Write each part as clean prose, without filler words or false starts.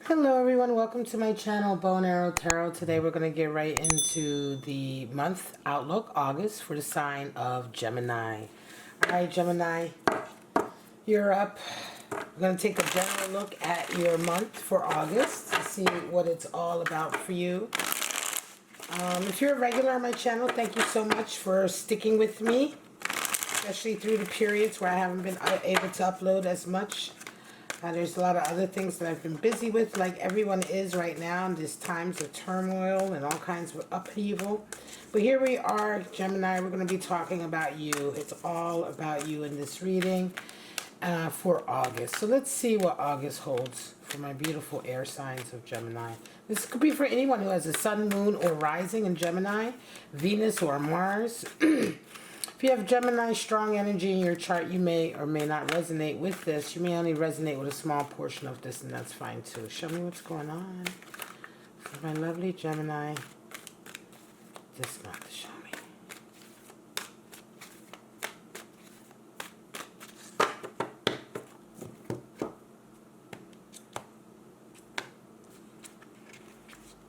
Hello everyone, welcome to my channel, Bow and Arrow Tarot. Today we're going to get right into the month outlook, August, for the sign of Gemini. Alright Gemini, you're up. We're going to take a general look at your month for August to see what it's all about for you. If you're a regular on my channel, thank you so much for sticking with me, especially through the periods where I haven't been able to upload as much. There's a lot of other things that I've been busy with, like everyone is right now in these times of turmoil and all kinds of upheaval. But here we are, Gemini, we're going to be talking about you. It's all about you in this reading for August. So let's see what August holds for my beautiful air signs of Gemini. This could be for anyone who has a sun, moon, or rising in Gemini, Venus, or Mars. If you have Gemini strong energy in your chart, you may or may not resonate with this. You may only resonate with a small portion of this, and that's fine too. Show me what's going on for my lovely Gemini this month. Show me.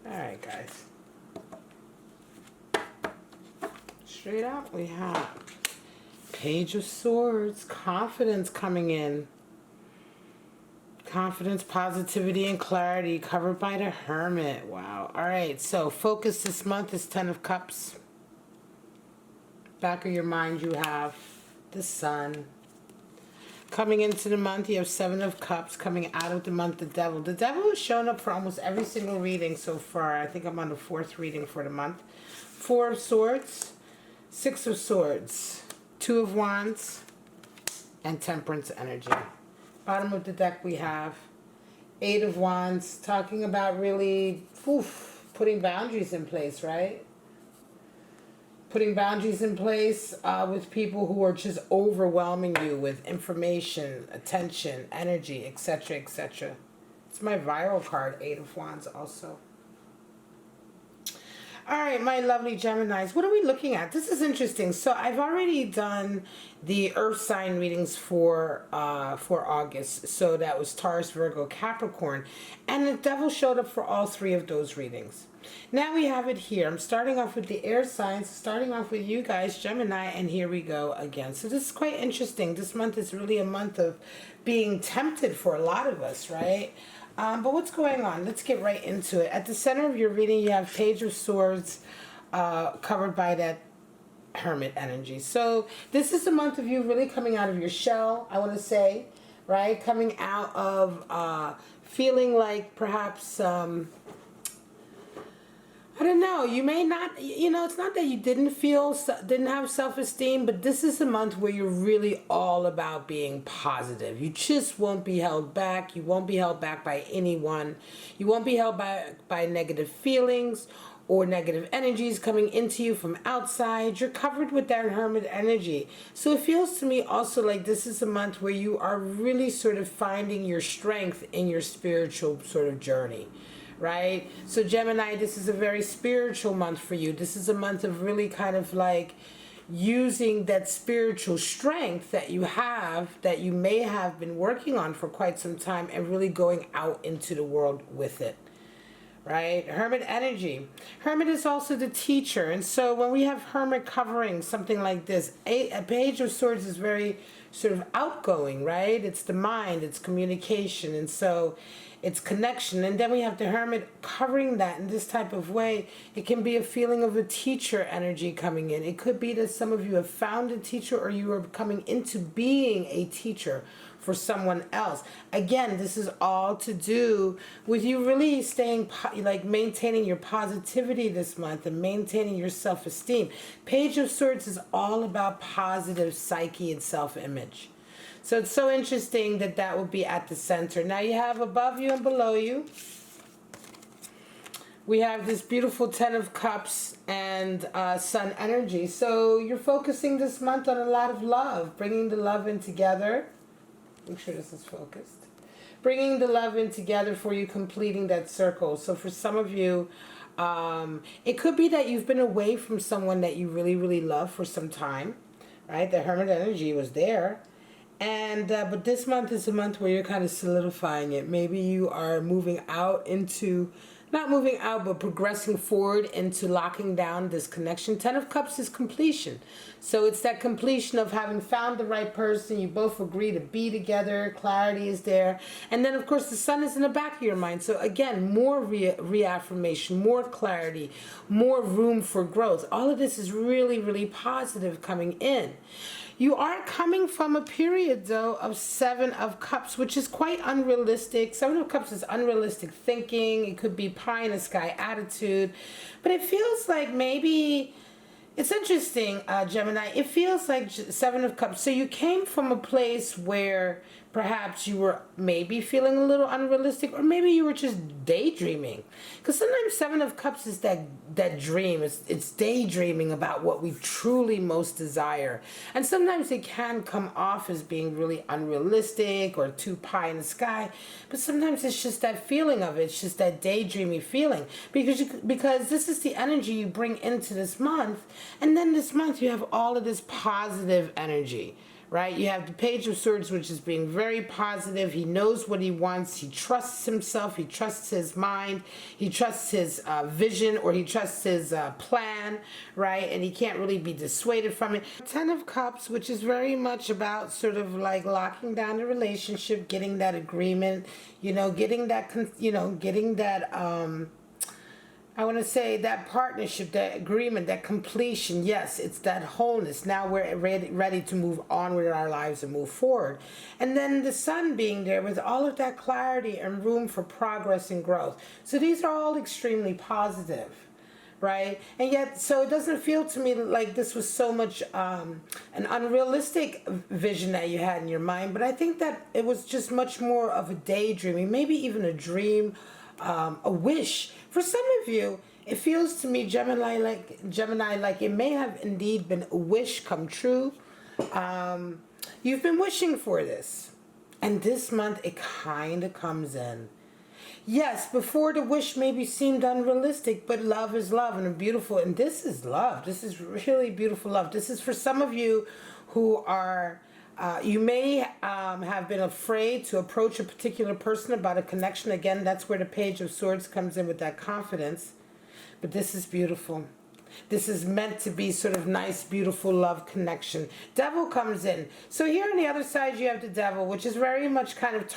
Alright guys. Straight up we have Page of Swords, confidence coming in. Confidence, positivity, and clarity covered by the Hermit. Wow. Alright, so focus this month is Ten of Cups. Back of your mind you have the Sun. Coming into the month you have Seven of Cups. Coming out of the month the Devil. The Devil has shown up for almost every single reading so far. I think I'm on the 4th reading for the month. Four of Swords, Six of Swords, Two of Wands, and Temperance energy. Bottom of the deck we have Eight of Wands, talking about really putting boundaries in place, right? Putting boundaries in place with people who are just overwhelming you with information, attention, energy, etc., etc. It's my viral card, Eight of Wands also. Alright, my lovely Geminis, what are we looking at? This is interesting. So I've already done the earth sign readings for August. So that was Taurus, Virgo, Capricorn. And the Devil showed up for all three of those readings. Now we have it here. I'm starting off with the air signs, starting off with you guys, Gemini, and here we go again. So this is quite interesting. This month is really a month of being tempted for a lot of us, right? But what's going on? Let's get right into it. At the center of your reading, you have Page of Swords covered by that Hermit energy. So this is a month of you really coming out of your shell, I want to say, right? Coming out of feeling like perhaps... I don't know, you may not, you know, it's not that you didn't have self-esteem, but this is a month where you're really all about being positive. You just won't be held back. You won't be held back by anyone. You won't be held back by negative feelings or negative energies coming into you from outside. You're covered with that Hermit energy. So it feels to me also like this is a month where you are really sort of finding your strength in your spiritual sort of journey. Right? So Gemini, this is a very spiritual month for you. This is a month of really kind of like using that spiritual strength that you have, that you may have been working on for quite some time, and really going out into the world with it. Right? Hermit energy. Hermit is also the teacher. And so when we have Hermit covering something like this, a Page of Swords is very sort of outgoing, right? It's the mind, it's communication, and so it's connection. And then we have the Hermit covering that in this type of way. It can be a feeling of a teacher energy coming in. It could be that some of you have found a teacher, or you are coming into being a teacher for someone else. Again, this is all to do with you really staying, like maintaining your positivity this month and maintaining your self-esteem. Page of Swords is all about positive psyche and self-image. So it's so interesting that that will be at the center. Now you have above you and below you, we have this beautiful Ten of Cups and Sun energy. So you're focusing this month on a lot of love, bringing the love in together. Make sure this is focused. Bringing the love in together for you, completing that circle. So for some of you, it could be that you've been away from someone that you really, really love for some time, right? The Hermit energy was there. And but this month is a month where you're kind of solidifying it. Maybe you are moving out into, not moving out, but progressing forward into locking down this connection. Ten of Cups is completion. So it's that completion of having found the right person. You both agree to be together. Clarity is there. And then, of course, the sun is in the back of your mind. So again, more reaffirmation, more clarity, more room for growth. All of this is really, really positive coming in. You are coming from a period, though, of Seven of Cups, which is quite unrealistic. Seven of Cups is unrealistic thinking. It could be pie in the sky attitude. But it feels like maybe, it's interesting, Gemini. It feels like Seven of Cups. So you came from a place where perhaps you were maybe feeling a little unrealistic, or maybe you were just daydreaming. Because sometimes Seven of Cups is that dream. It's daydreaming about what we truly most desire. And sometimes it can come off as being really unrealistic or too pie in the sky. But sometimes it's just that feeling of it. It's just that daydreamy feeling. Because this is the energy you bring into this month. And then this month you have all of this positive energy. Right? You have the Page of Swords, which is being very positive. He knows what he wants. He trusts himself. He trusts his mind. He trusts his vision, or he trusts his plan, right? And he can't really be dissuaded from it. Ten of Cups, which is very much about sort of like locking down the relationship, getting that agreement, getting that, I want to say that partnership, that agreement, that completion. Yes, it's that wholeness. Now we're ready to move on with our lives and move forward. And then the sun being there with all of that clarity and room for progress and growth. So these are all extremely positive, right? And yet, so it doesn't feel to me like this was so much an unrealistic vision that you had in your mind. But I think that it was just much more of a daydreaming, maybe even a dream, a wish. For some of you, it feels to me, Gemini, like it may have indeed been a wish come true. You've been wishing for this. And this month, it kind of comes in. Yes, before the wish maybe seemed unrealistic, but love is love, and beautiful. And this is love. This is really beautiful love. This is for some of you who are... you may have been afraid to approach a particular person about a connection. Again, that's where the Page of Swords comes in with that confidence. But this is beautiful. This is meant to be sort of nice, beautiful love connection. Devil comes in. So here on the other side, you have the Devil, which is very much kind of,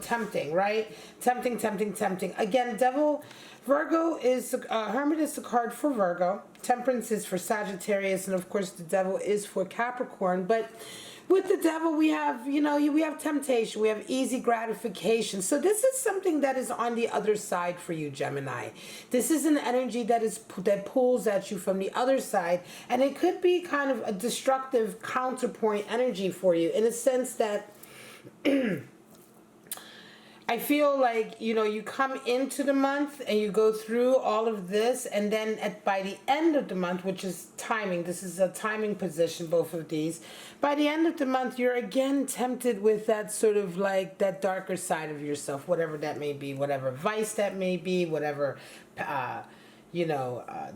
tempting, right? Tempting. Again, Devil, Virgo is, Hermit is the card for Virgo. Temperance is for Sagittarius. And of course, the Devil is for Capricorn. But with the Devil, we have, we have temptation, we have easy gratification. So this is something that is on the other side for you, Gemini. This is an energy that pulls at you from the other side, and it could be kind of a destructive counterpoint energy for you, in a sense that I feel like, you come into the month and you go through all of this, and then by the end of the month, which is timing, this is a timing position, both of these, by the end of the month, you're again tempted with that sort of like that darker side of yourself, whatever that may be, whatever vice that may be, whatever,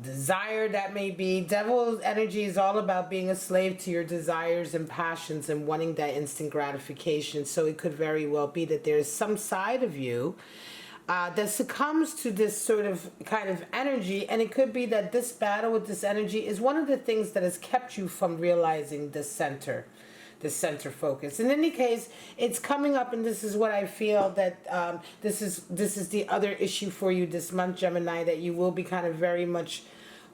desire that may be. Devil's energy is all about being a slave to your desires and passions and wanting that instant gratification. So it could very well be that there's some side of you that succumbs to this sort of kind of energy, and it could be that this battle with this energy is one of the things that has kept you from realizing the center focus. In any case, it's coming up, and this is what I feel that this is the other issue for you this month, Gemini, that you will be kind of very much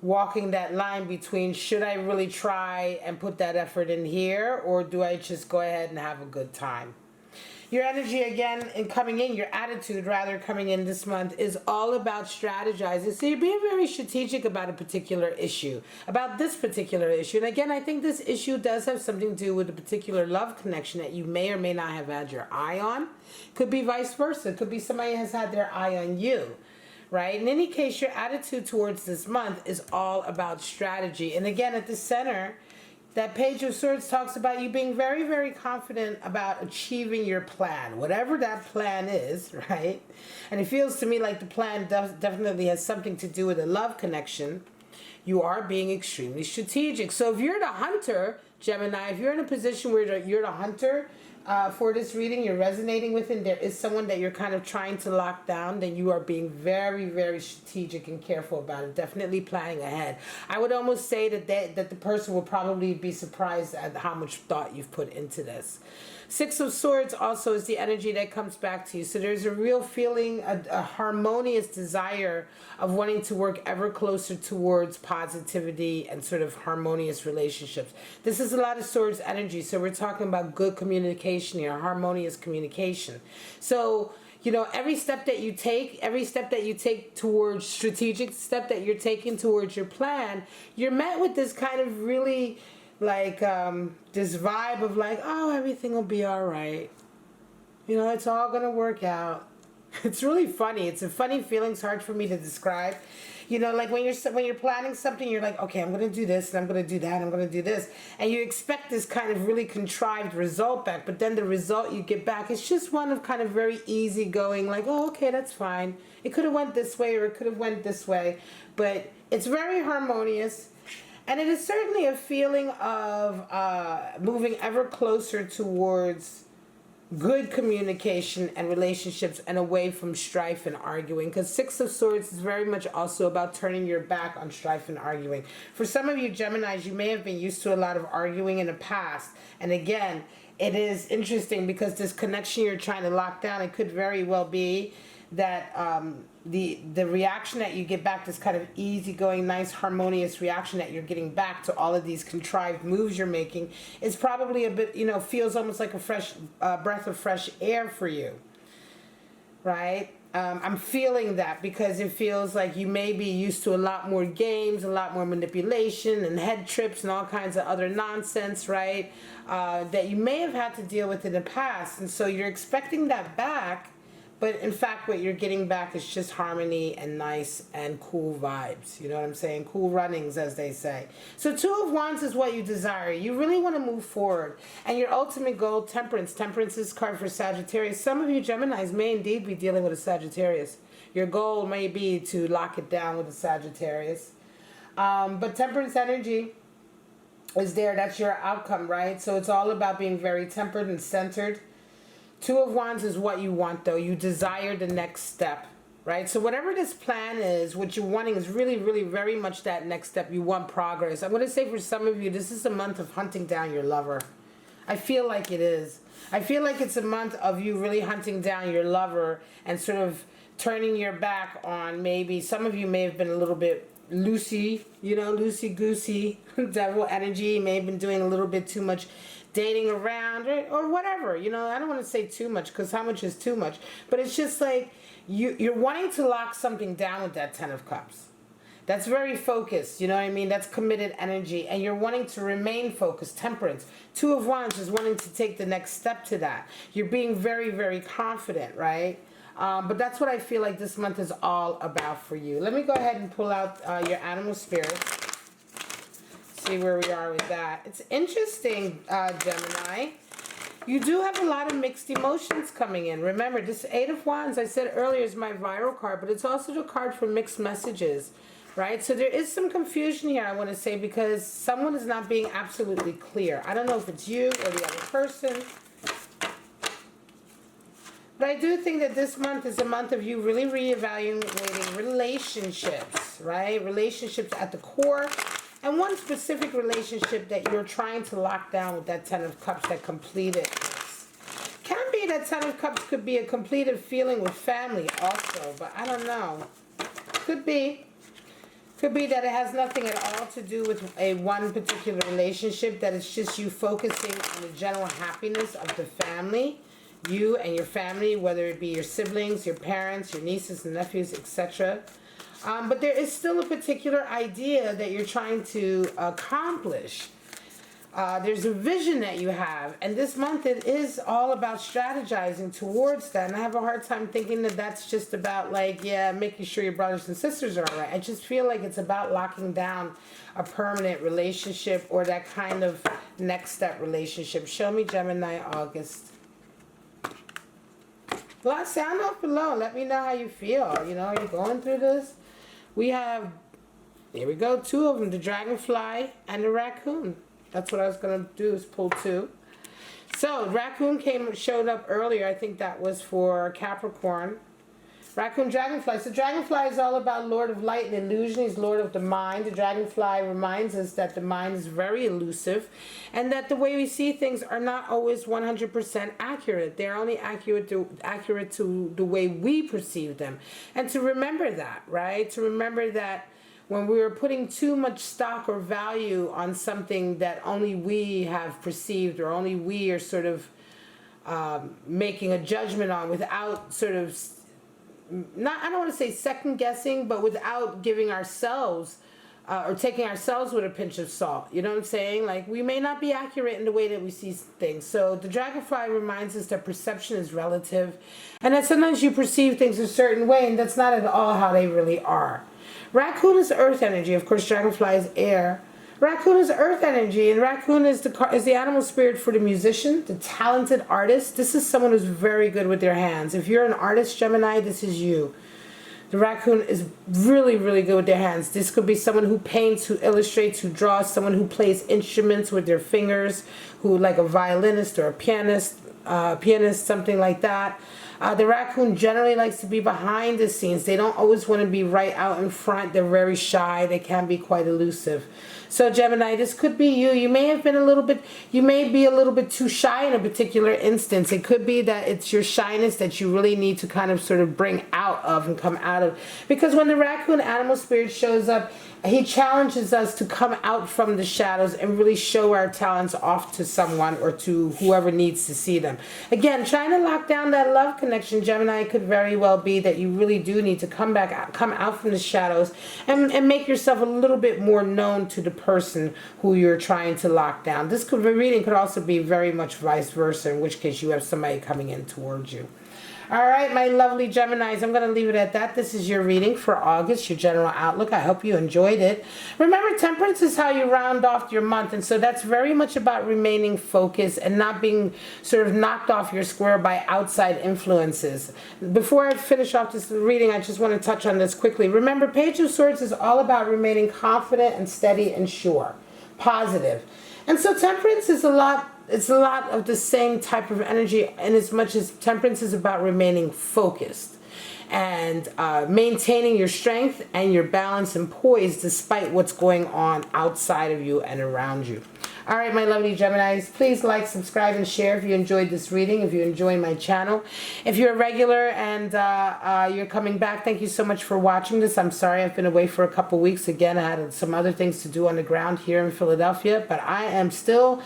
walking that line between, should I really try and put that effort in here, or do I just go ahead and have a good time? Your energy, again, in coming in, your attitude, rather, coming in this month is all about strategizing. So you're being very strategic about a particular issue, about this particular issue. And again, I think this issue does have something to do with a particular love connection that you may or may not have had your eye on. Could be vice versa. Could be somebody has had their eye on you. Right? In any case, your attitude towards this month is all about strategy. And again, at the center, that Page of Swords talks about you being very, very confident about achieving your plan, whatever that plan is, right? And it feels to me like the plan definitely has something to do with a love connection. You are being extremely strategic. So if you're the hunter, Gemini, if you're in a position where you're the hunter, For this reading, you're resonating with it. There is someone that you're kind of trying to lock down, then you are being very, very strategic and careful about it. Definitely planning ahead. I would almost say that the person will probably be surprised at how much thought you've put into this. Six of Swords also is the energy that comes back to you. So there's a real feeling, a harmonious desire of wanting to work ever closer towards positivity and sort of harmonious relationships. This is a lot of Swords energy. So we're talking about good communication here, harmonious communication. So, you know, every step that you take towards strategic step that you're taking towards your plan, you're met with this kind of really like this vibe of like, oh, everything will be all right. You know, it's all gonna work out. It's really funny. It's a funny feeling. It's hard for me to describe. You know, like when you're planning something, you're like, okay, I'm gonna do this, and I'm gonna do that, and I'm gonna do this, and you expect this kind of really contrived result back, but then the result you get back is just one of kind of very easy going, like, oh, okay, that's fine. It could have went this way, or it could have went this way, but it's very harmonious. And it is certainly a feeling of moving ever closer towards good communication and relationships and away from strife and arguing. Because Six of Swords is very much also about turning your back on strife and arguing. For some of you Geminis, you may have been used to a lot of arguing in the past. And again, it is interesting because this connection you're trying to lock down, it could very well be that the reaction that you get back, this kind of easygoing, nice, harmonious reaction that you're getting back to all of these contrived moves you're making, is probably a bit, you know, feels almost like a fresh breath of fresh air for you, right? I'm feeling that because it feels like you may be used to a lot more games, a lot more manipulation and head trips and all kinds of other nonsense, right? That you may have had to deal with in the past. And so you're expecting that back. But in fact, what you're getting back is just harmony and nice and cool vibes. You know what I'm saying? Cool runnings, as they say. So Two of Wands is what you desire. You really want to move forward. And your ultimate goal, Temperance. Temperance is card for Sagittarius. Some of you Geminis may indeed be dealing with a Sagittarius. Your goal may be to lock it down with a Sagittarius. But Temperance energy is there. That's your outcome, right? So it's all about being very tempered and centered. Two of Wands is what you want, though. You desire the next step, right? So whatever this plan is, what you're wanting is really, really very much that next step. You want progress. I'm going to say for some of you, this is a month of hunting down your lover. I feel like it is. I feel like it's a month of you really hunting down your lover and sort of turning your back on maybe, some of you may have been a little bit loosey, you know, loosey-goosey, devil energy, may have been doing a little bit too much dating around or whatever, you know. I don't want to say too much because how much is too much, but it's just like you're wanting to lock something down with that Ten of Cups. That's very focused, you know what I mean? That's committed energy, and you're wanting to remain focused. Temperance. Two of Wands is wanting to take the next step to that. You're being very, very confident, right? But that's what I feel like this month is all about for you. Let me go ahead and pull out your animal spirit. See where we are with that. It's interesting, Gemini. You do have a lot of mixed emotions coming in. Remember, this Eight of Wands, I said earlier, is my viral card, but it's also the card for mixed messages, right? So there is some confusion here, I want to say, because someone is not being absolutely clear. I don't know if it's you or the other person. But I do think that this month is a month of you really reevaluating relationships, right? Relationships at the core. And one specific relationship that you're trying to lock down with that Ten of Cups, that completed. Can be that Ten of Cups could be a completed feeling with family also, but I don't know. Could be. Could be that it has nothing at all to do with one particular relationship, that it's just you focusing on the general happiness of the family, you and your family, whether it be your siblings, your parents, your nieces and nephews, etc. But there is still a particular idea that you're trying to accomplish. There's a vision that you have, and this month it is all about strategizing towards that. And I have a hard time thinking that that's just about, like, yeah, making sure your brothers and sisters are all right. I just feel like it's about locking down a permanent relationship or that kind of next step relationship. Show me Gemini August. Well, sound off below. Let me know how you feel. You know, are you going through this? We have, here we go, two of them, the dragonfly and the raccoon. That's what I was going to do, is pull two. So raccoon showed up earlier. I think that was for Capricorn. Raccoon dragonfly. So dragonfly is all about Lord of Light and illusion. He's Lord of the mind. The dragonfly reminds us that the mind is very elusive and that the way we see things are not always 100% accurate. They're only accurate to the way we perceive them. And to remember that, right? To remember that when we were putting too much stock or value on something that only we have perceived or only we are sort of making a judgment on without sort of I don't want to say second guessing, but without giving ourselves or taking ourselves with a pinch of salt. You know what I'm saying? Like, we may not be accurate in the way that we see things. So the dragonfly reminds us that perception is relative and that sometimes you perceive things a certain way and that's not at all how they really are. Raccoon is earth energy. Of course, dragonfly is air. Raccoon is earth energy, and raccoon is the animal spirit for the musician, the talented artist. This is someone who's very good with their hands. If you're an artist, Gemini, this is you. The raccoon is really, really good with their hands. This could be someone who paints, who illustrates, who draws, someone who plays instruments with their fingers, who like a violinist or a pianist, something like that. The raccoon generally likes to be behind the scenes. They don't always want to be right out in front. They're very shy. They can be quite elusive. So Gemini, this could be you. You may be a little bit too shy in a particular instance. It could be that it's your shyness that you really need to kind of sort of bring out of and come out of. Because when the raccoon animal spirit shows up, he challenges us to come out from the shadows and really show our talents off to someone or to whoever needs to see them. Again, trying to lock down that love connection, Gemini, could very well be that you really do need to come out from the shadows and make yourself a little bit more known to the person who you're trying to lock down. This reading could also be very much vice versa, in which case you have somebody coming in towards you. All right, my lovely Geminis, I'm going to leave it at that. This is your reading for August, your general outlook. I hope you enjoyed it. Remember, temperance is how you round off your month, and so that's very much about remaining focused and not being sort of knocked off your square by outside influences. Before I finish off this reading, I just want to touch on this quickly. Remember, Page of Swords is all about remaining confident and steady and sure, positive. And so temperance is it's a lot of the same type of energy, in as much as temperance is about remaining focused and maintaining your strength and your balance and poise despite what's going on outside of you and around you. All right, my lovely Geminis, please like, subscribe, and share if you enjoyed this reading, if you enjoy my channel. If you're a regular and you're coming back, thank you so much for watching this. I'm sorry I've been away for a couple weeks. Again, I had some other things to do on the ground here in Philadelphia, but I am still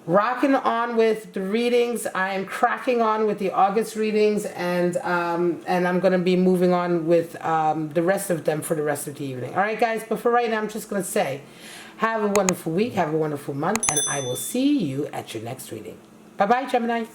rocking on with the readings. I am cracking on with the August readings, and I'm going to be moving on with the rest of them for the rest of the evening. All right, guys, but for right now, I'm just going to say, have a wonderful week, have a wonderful month, and I will see you at your next reading. Bye-bye, Gemini.